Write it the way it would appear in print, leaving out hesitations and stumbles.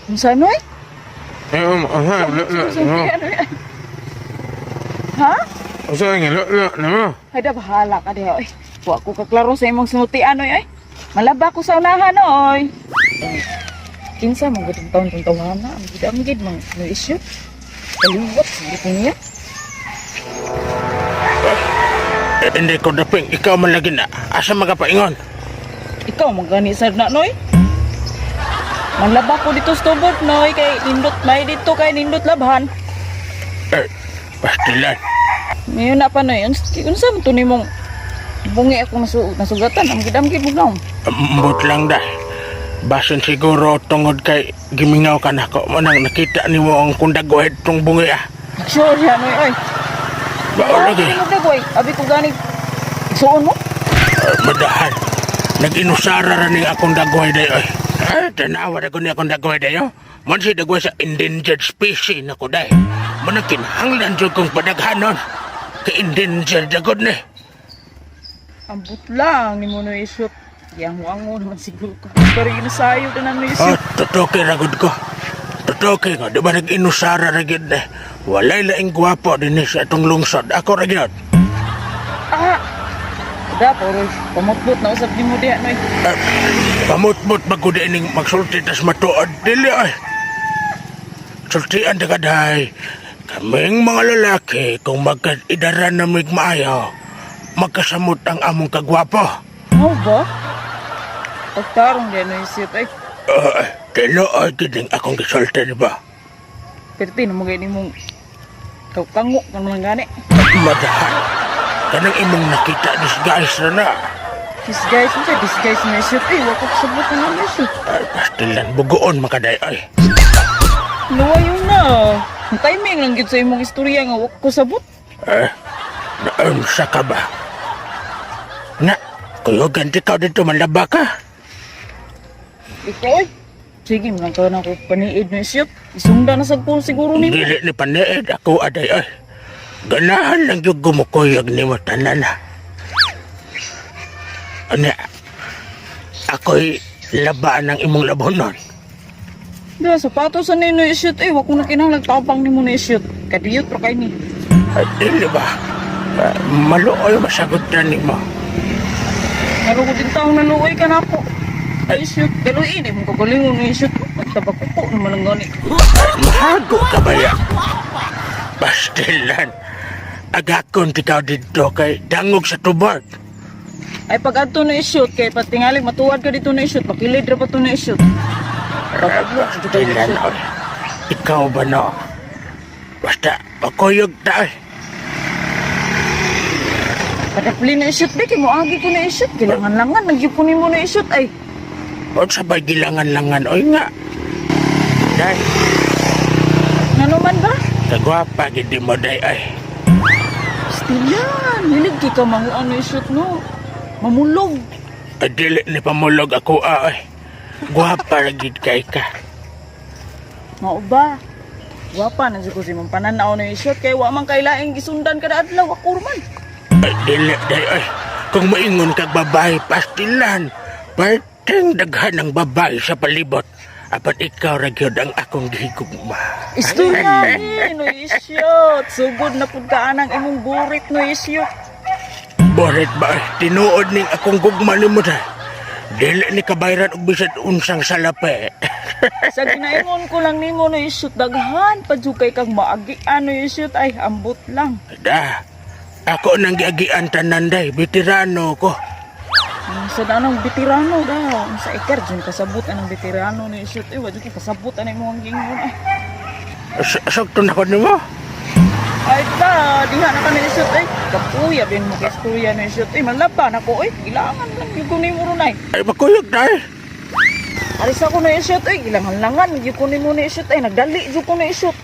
Unsa noy? Ha? Hay da bahala ka diha oy. Wa ko kaklaro sa imong sinutian oy ay. Malaba ko sa unahan oy. Kinsa mo gud taon tong tawana, ang gid mang no issue. Kaliwat sige ko niya. Hindi ko daping, ikaw man lagi na. Asa magapaingon? Ikaw magani sad na noy. Manlaba ko dito sa tubod noy kay nindot may dito kay nindot labhan. Pastilan. Ngayon na pa noy. Unsa man to nimong bungi ako nasugatan ang gidam-gid mo naong. Ambot lang da. Basin siguro tungod kay gimingaw ka na ko. Manang nakita ni mo ang kundagwahid tong bungi ah. Sure yan noy oy. Bao lagi. Boy, abi ko gani. Suon mo? Madahan. Nag-inusara ra ning akong dagway dayo. Tanawa na ko ni akong dagway dayo. Man si dagway sa endangered species na ko dayo. Manakinhanglan dyan kong padaghanon. Ka-endangered agad ni. Ambot lang ni mo no isot. Yang wango naman siguro ka. Pero inasayo na naman isot. Tutoke ragod ko. Tutoke ko. Di ba nag-inusara ragid na? Walay laing gwapo din sa itong lungsod. Ako ragid. Da, puro pamutbot na usap ni mo diya, noy. Pamutmut magkuda ining magsulti tas matuod. Dili ay. Sultian dagaday. Kaming mga lalaki kung magkaidaran na mig maayo, magkasamot ang among kagwapo. Ano ba? Pagtarong din no isip ay. Tinuod din akong gisulti ba? Pero mo gani mong kango kan man gani. Madahan. Kanang imong nakita disguise na. Disguise no isip ay. Wakak sabot na naman isip. Pastilan, bugoon makaday ay. Luwayo na. Ang timing lang gid sa imong istorya nga wak ko sabot. Naunsa ka ba? Na, kuyogan di ka dito malaba ka. Ikaw ay. Sige, lang ka na ako paniid no isip. Isunda na sa pool siguro ni mo. Dili ni paniid ako aday ay. Ganahan lang yung gumukuyog ni mo tanan na. Ano, ako'y labaan ng imong labonon. Da, sapatos sa nino isip ay. Wak ko na kinahanglan tapang ni mo na isip. Kadiyot ra kay ni. Dili ba? Maluoy masagot na ni mo. Pero ko din taong naluoy ka na po. Ay, shoot. Pero ini mo kagalingon ng shoot. Tabak-upo naman ang gani. Mahago ka ba yan? Pastilan. Agakon tikaw dito kay dangog sa tubod. Ay, pag ato na i-shoot, kay patingali, matuwad ka dito na i-shoot. Pakilid ra pa ito na i-shoot. Pastilan, oy. Ikaw ba no? Basta, pakuyog ta eh. Padapli na i-shoot, Beki mo agi ko na i-shoot. Gilangan-langan, nagyupunin mo na i-shoot, ay. O sabay gilangan-langan, oy nga. Day, Ano man ba? kagwapa, gindi mo day ay. Stilan, hilig ka mga ano i-shoot, no? Mamulog. Dili ni pamulog ako ay. Gwapa ragid kay ka. Mao ba? Wapa na siguro si mong pananaw na i-shoot. Kaya wa man kailaing gisundan kada adlaw, ako man. Dili day ay. Kung maingon kag babae, pastilan. Parteng daghan ng babae sa palibot. Apat ikaw ragyod ang akong gihigugma. Istorya ni, no i-shoot. Sugod na pud ka anang imong burit no i-shoot. Boret ba? Tinuod ning akong gugma ni mo day. Dili ni kabayran og bisad unsang salapi. Sa ginaingon ko lang nimo no i-shoot. Daghan pa kay kag maagi ano i-shoot. Ay, ambot lang. Da, ako nang giagian tanan day. Veterano ko. Sa danang veterano daw. Sa iker, dyan kasabot anang veterano no i-shoot. Eh, wadyo kasabot anang imong gingon. Ay, Sakto na ko ni mo. ay ta, diha na ka na i-shoot. Ay, kapuya, bin mo kaspuya no i-shoot. Ay, malaba na ko. Ay, ilangan lang yung kunin mo ron ay. Ay, makuyog day. Alis ako na i-shoot. Ay, ilangan-langan. Yung kunin mo na i-shoot. Ay, nagdali yung ko na i-shoot.